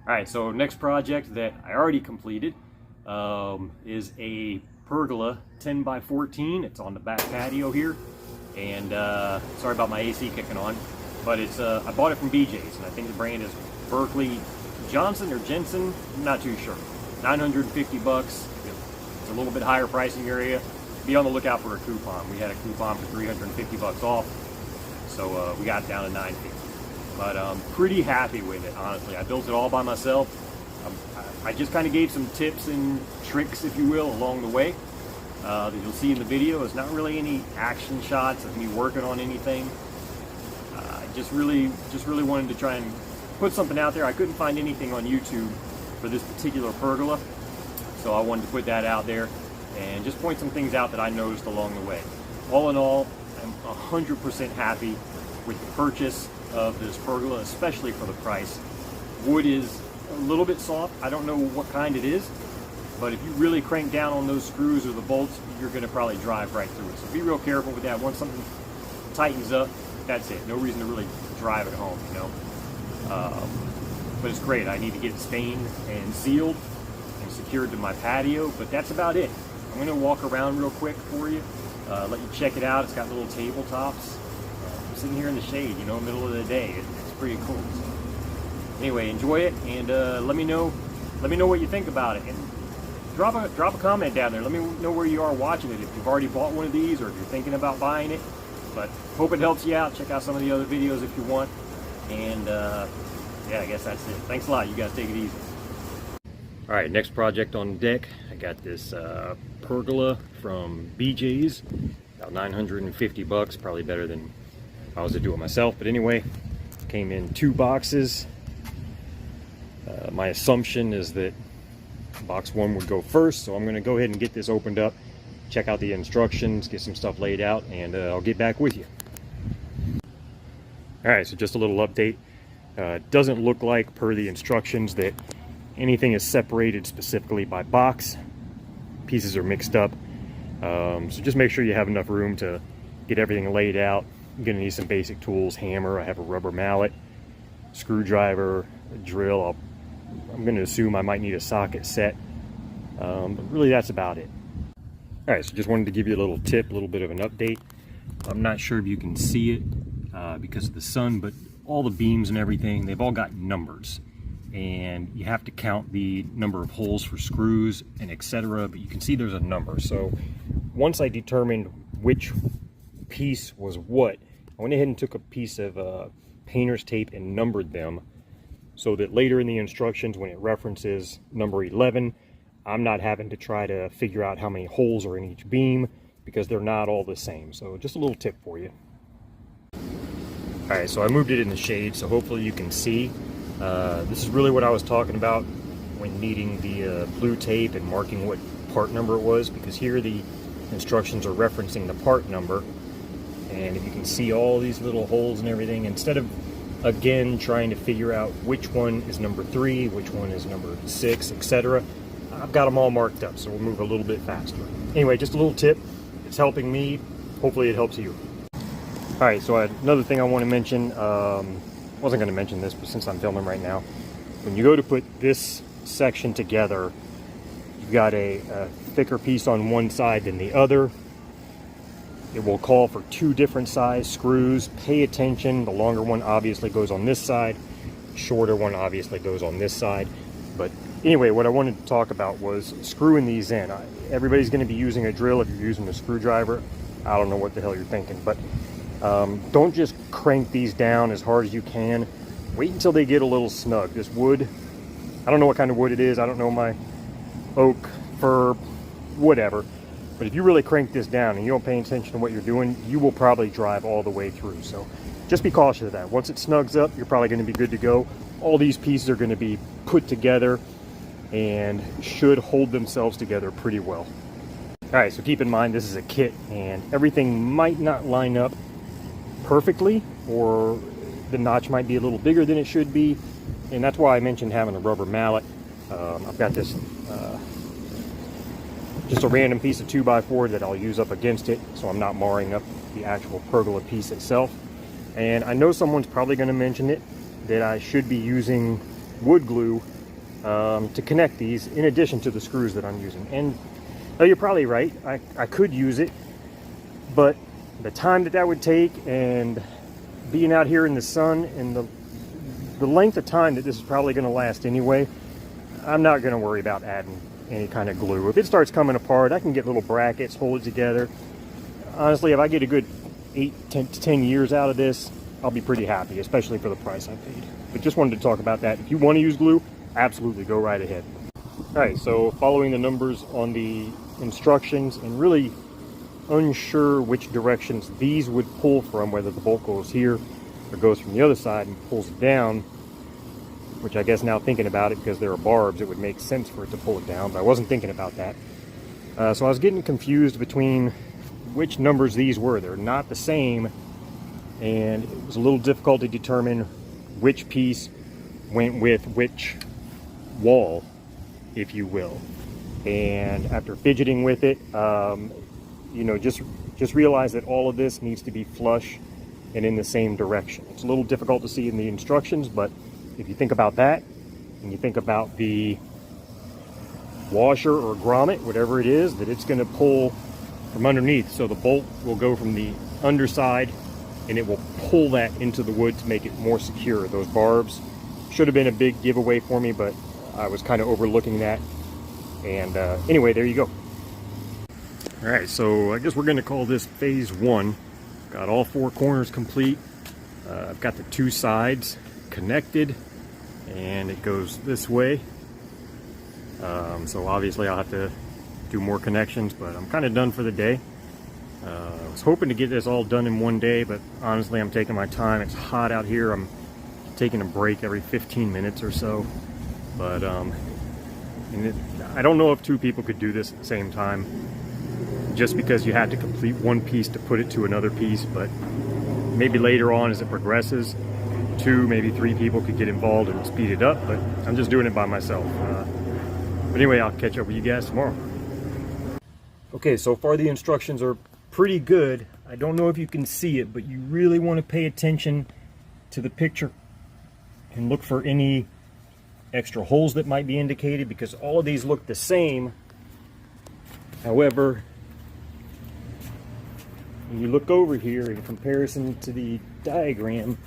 All right, so next project that I already completed is a pergola 10 by 14. It's on the back patio here, and sorry about my AC kicking on, but it's I bought it from BJ's, and I think the brand is Berkeley Johnson or Jensen. I'm not too sure. 950 bucks. It's a little bit higher price in your area. Be on the lookout for a coupon. We had a coupon for 350 bucks off, so we got it down to 950. But I'm pretty happy with it, honestly. I built it all by myself. I just kind of gave some tips and tricks, if you will, along the way that you'll see in the video. It's not really any action shots of me working on anything. I just really wanted to try and put something out there. I couldn't find anything on YouTube for this particular pergola, so I wanted to put that out there and just point some things out that I noticed along the way. All in all, I'm 100% happy with the purchase of this pergola, especially for the price. Wood is a little bit soft. I don't know what kind it is, but if you really crank down on those screws or the bolts, you're going to probably drive right through it. So be real careful with that. Once something tightens up, that's it. No reason to really drive it home, you know. But it's great. I need to get it stained and sealed and secured to my patio, but that's about it. I'm going to walk around real quick for you, let you check it out. It's got little tabletops. I'm sitting here in the shade, you know, middle of the day. It's pretty cool. So anyway, enjoy it, and let me know what you think about it, and drop a comment down there. Let me know where you are watching it, if you've already bought one of these or if you're thinking about buying it. But hope it helps you out. Check out some of the other videos if you want, and yeah, I guess that's it. Thanks a lot. You guys take it easy. All right, next project on deck. I got this pergola from BJ's, about 950 bucks, probably better than if I was to do it myself. But anyway, came in 2 boxes. My assumption is that box 1 would go first, so I'm going to go ahead and get this opened up, check out the instructions, get some stuff laid out, and I'll get back with you. All right, so just a little update. It doesn't look like, per the instructions, that anything is separated specifically by box. Pieces are mixed up, so just make sure you have enough room to get everything laid out. You're going to need some basic tools: hammer, I have a rubber mallet, screwdriver, a drill. I'm going to assume I might need a socket set, but really that's about it. All right, so just wanted to give you a little tip, a little bit of an update. I'm not sure if you can see it because of the sun, but all the beams and everything, they've all got numbers, and you have to count the number of holes for screws and etc. But you can see there's a number. So once I determined which piece was what, I went ahead and took a piece of painter's tape and numbered them, so that later in the instructions, when it references number 11, I'm not having to try to figure out how many holes are in each beam, because they're not all the same. So just a little tip for you. All right, so I moved it in the shade, so hopefully you can see. This is really what I was talking about when needing the blue tape and marking what part number it was, because here the instructions are referencing the part number. And if you can see all these little holes and everything, instead of again trying to figure out which one is number 3, which one is number 6, etc., I've got them all marked up, so we'll move a little bit faster. Anyway, just a little tip. It's helping me. Hopefully it helps you. All right, so another thing I want to mention, wasn't going to mention this, but since I'm filming right now, when you go to put this section together, you've got a thicker piece on one side than the other. It will call for 2 different size screws. Pay attention. The longer one obviously goes on this side. The shorter one obviously goes on this side. But anyway, what I wanted to talk about was screwing these in. Everybody's going to be using a drill. If you're using a screwdriver, I don't know what the hell you're thinking, but don't just crank these down as hard as you can. Wait until they get a little snug. This wood, I don't know what kind of wood it is. I don't know my oak, fir, whatever. But if you really crank this down and you don't pay attention to what you're doing, you will probably drive all the way through. So just be cautious of that. Once it snugs up, you're probably going to be good to go. All these pieces are going to be put together and should hold themselves together pretty well. All right, so keep in mind this is a kit, and everything might not line up perfectly, or the notch might be a little bigger than it should be, and that's why I mentioned having a rubber mallet. I've got this just a random piece of 2x4 that I'll use up against it, so I'm not marring up the actual pergola piece itself. And I know someone's probably going to mention it, that I should be using wood glue to connect these in addition to the screws that I'm using. And you're probably right, I could use it, but the time that would take, and being out here in the sun, and the length of time that this is probably going to last anyway, I'm not going to worry about adding any kind of glue. If it starts coming apart, I can get little brackets, hold it together. Honestly, if I get a good 8 to 10 years out of this, I'll be pretty happy, especially for the price I paid. But just wanted to talk about that. If you want to use glue, absolutely go right ahead. All right, so following the numbers on the instructions, and really unsure which directions these would pull from, whether the bolt goes here or goes from the other side and pulls it down, which I guess now thinking about it, because there are barbs, it would make sense for it to pull it down, but I wasn't thinking about that. So I was getting confused between which numbers these were. They're not the same, and it was a little difficult to determine which piece went with which wall, if you will. And after fidgeting with it, you know, just realize that all of this needs to be flush and in the same direction. It's a little difficult to see in the instructions, but if you think about that, and you think about the washer or grommet, whatever it is, that it's going to pull from underneath. So the bolt will go from the underside, and it will pull that into the wood to make it more secure. Those barbs should have been a big giveaway for me, but I was kind of overlooking that. And anyway, there you go. All right, so I guess we're going to call this phase 1. Got all 4 corners complete. I've got the 2 sides connected, and it goes this way. So obviously I'll have to do more connections, but I'm kind of done for the day. I was hoping to get this all done in one day, but honestly I'm taking my time. It's hot out here. I'm taking a break every 15 minutes or so. But I don't know if 2 people could do this at the same time, just because you have to complete one piece to put it to another piece. But maybe later on, as it progresses, 2, maybe 3 people could get involved and speed it up, but I'm just doing it by myself. But anyway, I'll catch up with you guys tomorrow. Okay, so far the instructions are pretty good. I don't know if you can see it, but you really want to pay attention to the picture and look for any extra holes that might be indicated, because all of these look the same. However, when you look over here in comparison to the diagram,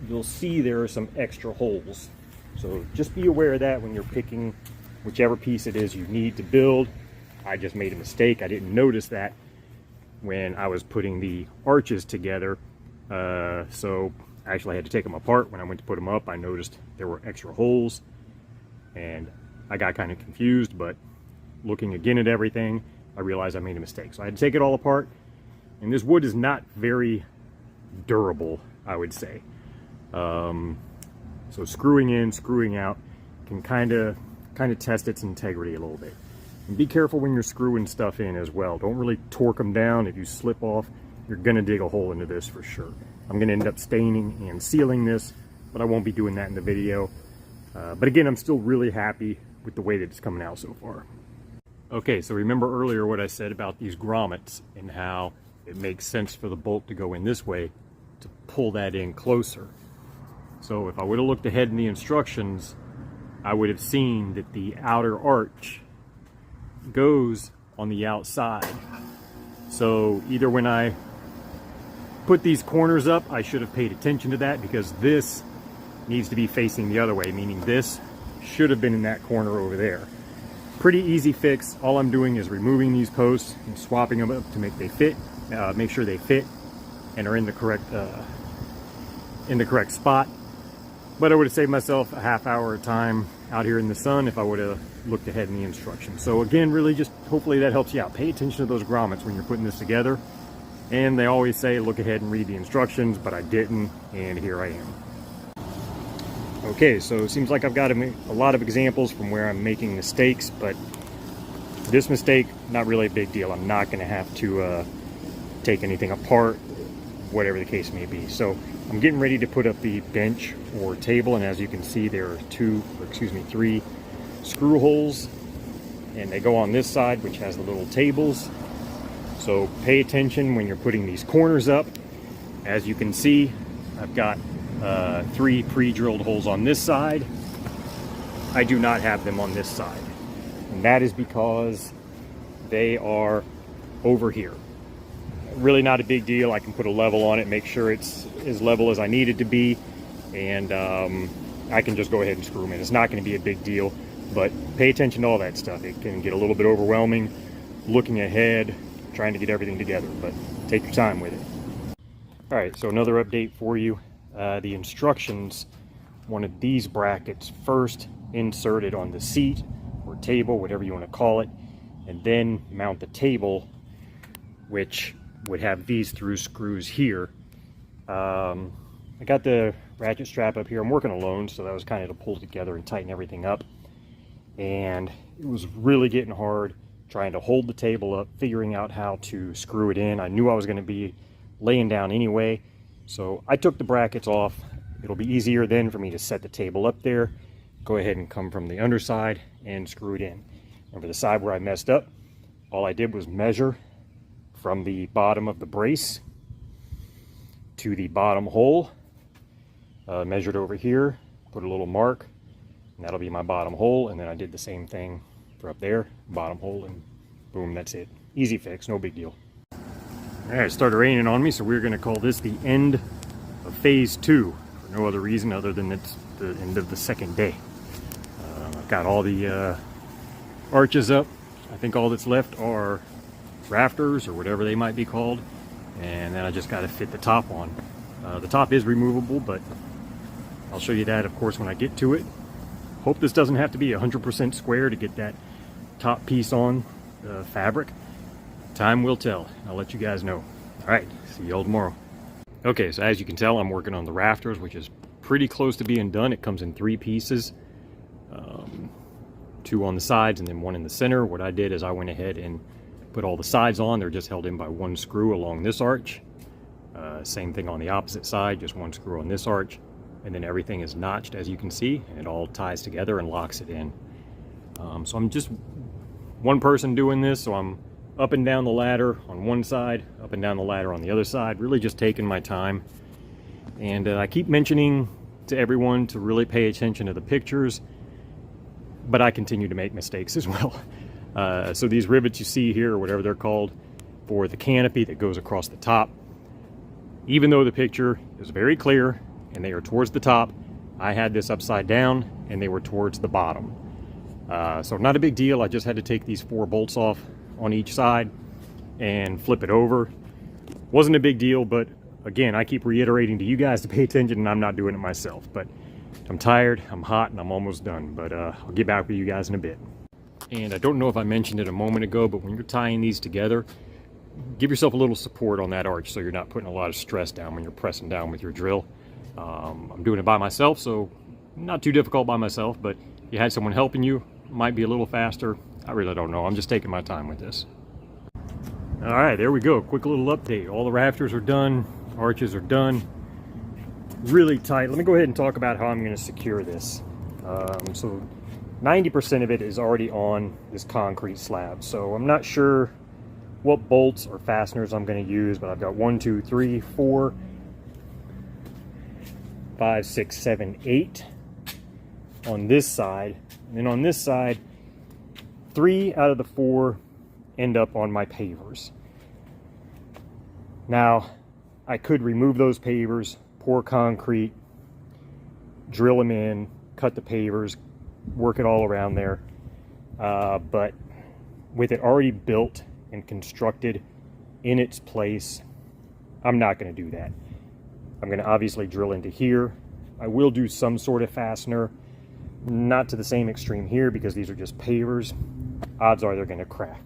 you'll see there are some extra holes. So just be aware of that when you're picking whichever piece it is you need to build. I just made a mistake. I didn't notice that when I was putting the arches together. So actually I had to take them apart. When I went to put them up, I noticed there were extra holes, and I got kind of confused, but looking again at everything, I realized I made a mistake. So I had to take it all apart, and this wood is not very durable, I would say. So screwing in, screwing out can kind of test its integrity a little bit. And be careful when you're screwing stuff in as well. Don't really torque them down. If you slip off, you're gonna dig a hole into this for sure. I'm gonna end up staining and sealing this, but I won't be doing that in the video. But again, I'm still really happy with the way that it's coming out so far. Okay, so remember earlier what I said about these grommets and how it makes sense for the bolt to go in this way to pull that in closer. So if I would have looked ahead in the instructions, I would have seen that the outer arch goes on the outside. So either when I put these corners up, I should have paid attention to that, because this needs to be facing the other way, meaning this should have been in that corner over there. Pretty easy fix. All I'm doing is removing these posts and swapping them up to make sure they fit and are in the correct spot. But I would have saved myself a half hour of time out here in the sun if I would have looked ahead in the instructions. So again, really just hopefully that helps you out. Pay attention to those grommets when you're putting this together. And they always say look ahead and read the instructions, but I didn't, and here I am. Okay, so it seems like I've got a lot of examples from where I'm making mistakes, but this mistake, not really a big deal. I'm not going to have to take anything apart, whatever the case may be. So I'm getting ready to put up the bench or table, and as you can see, there are 3 screw holes, and they go on this side, which has the little tables. So pay attention when you're putting these corners up. As you can see, I've got 3 pre-drilled holes on this side, I do not have them on this side. And that is because they are over here. Really not a big deal. I can put a level on it, make sure it's as level as I need it to be, and I can just go ahead and screw them in. It's not going to be a big deal, but pay attention to all that stuff. It can get a little bit overwhelming looking ahead, trying to get everything together, but take your time with it. All right, so another update for you. The instructions wanted these brackets first inserted on the seat or table, whatever you want to call it, and then mount the table, which would have these through screws here. I got the ratchet strap up here. I'm working alone, so that was kind of to pull together and tighten everything up. And it was really getting hard trying to hold the table up, figuring out how to screw it in. I knew I was going to be laying down anyway, so I took the brackets off. It'll be easier then for me to set the table up there, go ahead and come from the underside and screw it in. And for the side where I messed up, all I did was measure from the bottom of the brace to the bottom hole. Measured over here, put a little mark, and that'll be my bottom hole. And then I did the same thing for up there, bottom hole, and boom, that's it. Easy fix, no big deal. All right, it started raining on me, so we're gonna call this the end of phase 2 for no other reason other than it's the end of the second day. I've got all the arches up. I think all that's left are rafters or whatever they might be called, and then I just got to fit the top on. The top is removable, but I'll show you that, of course, when I get to it. Hope this doesn't have to be 100% square to get that top piece on the fabric. Time will tell. I'll let you guys know. All right, see you all tomorrow. Okay, so as you can tell, I'm working on the rafters, which is pretty close to being done. It comes in 3 pieces, 2 on the sides and then 1 in the center. What I did is I went ahead and put all the sides on. They're just held in by 1 screw along this arch. Same thing on the opposite side, just 1 screw on this arch. And then everything is notched, as you can see, and it all ties together and locks it in. So I'm just one person doing this, so I'm up and down the ladder on one side, up and down the ladder on the other side, really just taking my time. And I keep mentioning to everyone to really pay attention to the pictures, but I continue to make mistakes as well. So these rivets you see here, or whatever they're called, for the canopy that goes across the top, even though the picture is very clear and they are towards the top, I had this upside down and they were towards the bottom. So not a big deal. I just had to take these 4 bolts off on each side and flip it over. Wasn't a big deal, but again, I keep reiterating to you guys to pay attention, and I'm not doing it myself. But I'm tired, I'm hot, and I'm almost done. But I'll get back with you guys in a bit. And I don't know if I mentioned it a moment ago, but when you're tying these together, give yourself a little support on that arch so you're not putting a lot of stress down when you're pressing down with your drill. I'm doing it by myself, so not too difficult by myself, but if you had someone helping you, it might be a little faster. I really don't know. I'm just taking my time with this. All right, there we go. Quick little update. All the rafters are done. Arches are done. Really tight. Let me go ahead and talk about how I'm going to secure this. So 90% of it is already on this concrete slab. So I'm not sure what bolts or fasteners I'm going to use, but I've got 1, 2, 3, 4, 5, 6, 7, 8 on this side. And then on this side, 3 out of the 4 end up on my pavers. Now, I could remove those pavers, pour concrete, drill them in, cut the pavers, work it all around there. But with it already built and constructed in its place, I'm not going to do that. I'm going to obviously drill into here. I will do some sort of fastener, not to the same extreme here because these are just pavers. Odds are they're going to crack.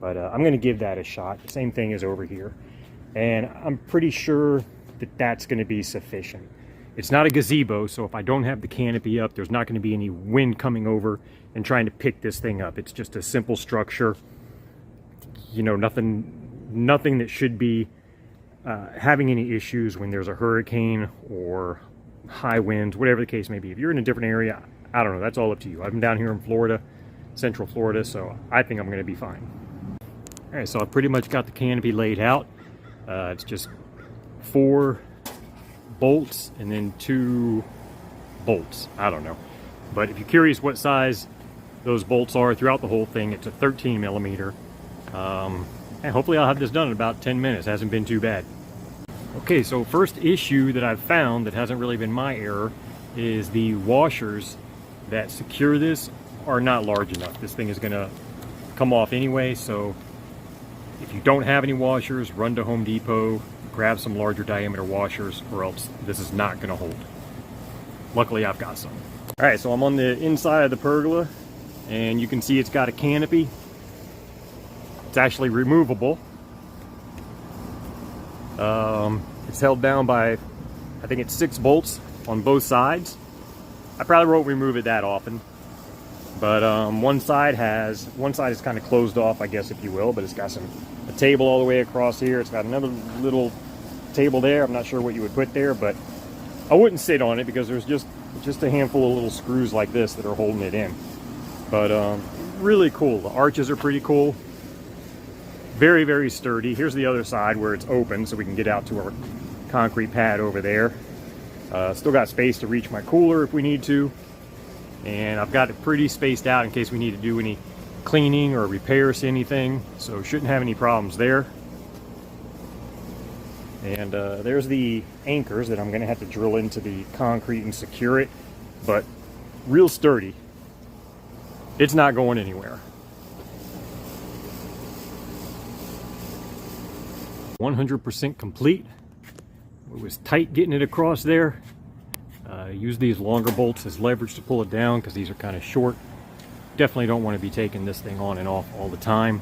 But I'm going to give that a shot. The same thing is over here. And I'm pretty sure that that's going to be sufficient. It's not a gazebo, so if I don't have the canopy up, there's not going to be any wind coming over and trying to pick this thing up. It's just a simple structure. You know, nothing that should be having any issues when there's a hurricane or high winds, whatever the case may be. If you're in a different area, I don't know, that's all up to you. I'm down here in Florida, Central Florida, so I think I'm going to be fine. All right, so I pretty much got the canopy laid out. It's just 4 bolts and then 2 bolts. I don't know. But if you're curious what size those bolts are throughout the whole thing, it's a 13 millimeter. And hopefully I'll have this done in about 10 minutes. Hasn't been too bad. Okay, so first issue that I've found that hasn't really been my error is the washers that secure this are not large enough. This thing is gonna come off anyway, so if you don't have any washers, run to Home Depot, grab some larger diameter washers, or else this is not gonna hold. Luckily I've got some. All right, so I'm on the inside of the pergola, and you can see it's got a canopy. It's actually removable. It's held down by, I think it's 6 bolts on both sides. I probably won't remove it that often, but one side is kind of closed off, I guess, if you will, but it's got a table all the way across here. It's got another little table there. I'm not sure what you would put there, but I wouldn't sit on it because there's just a handful of little screws like this that are holding it in. But really cool. The arches are pretty cool. Very, very sturdy. Here's the other side where it's open, so we can get out to our concrete pad over there. Still got space to reach my cooler if we need to. And I've got it pretty spaced out in case we need to do any cleaning or repairs to anything. So shouldn't have any problems there. And there's the anchors that I'm going to have to drill into the concrete and secure it. But real sturdy. It's not going anywhere. 100% complete. It was tight getting it across there. Use these longer bolts as leverage to pull it down because these are kind of short. Definitely don't want to be taking this thing on and off all the time.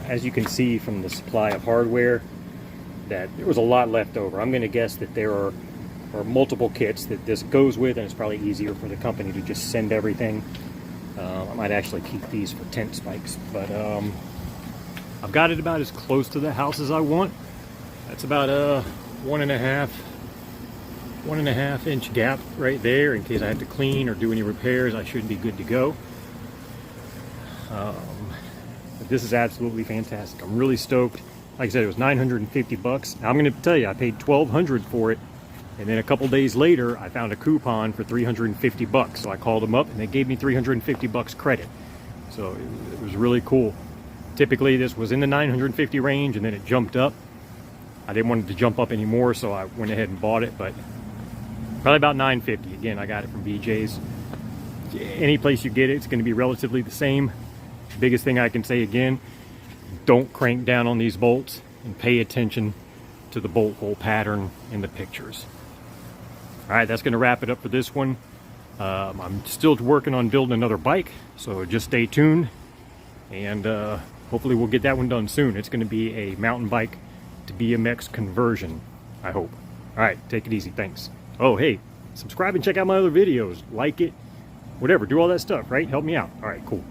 As you can see from the supply of hardware, that there was a lot left over. I'm going to guess that there are multiple kits that this goes with, and it's probably easier for the company to just send everything. I might actually keep these for tent spikes, but I've got it about as close to the house as I want. That's about a 1.5 inch gap right there in case I have to clean or do any repairs. I should be good to go. But this is absolutely fantastic. I'm really stoked. Like I said, it was 950 bucks. Now, I'm going to tell you, I paid 1,200 for it, and then a couple days later I found a coupon for 350 bucks. So I called them up and they gave me 350 bucks credit. So it was really cool. Typically this was in the 950 range, and then it jumped up. I didn't want it to jump up anymore, so I went ahead and bought it, but probably about 950. Again, I got it from BJ's. Any place you get it, it's going to be relatively the same. Biggest thing I can say again, don't crank down on these bolts and pay attention to the bolt hole pattern in the pictures. All right, that's going to wrap it up for this one. I'm still working on building another bike, so just stay tuned, and hopefully we'll get that one done soon. It's going to be a mountain bike to BMX conversion, I hope. All right, take it easy. Thanks. Oh, hey, subscribe and check out my other videos. Like it, whatever. Do all that stuff, right? Help me out. All right, cool.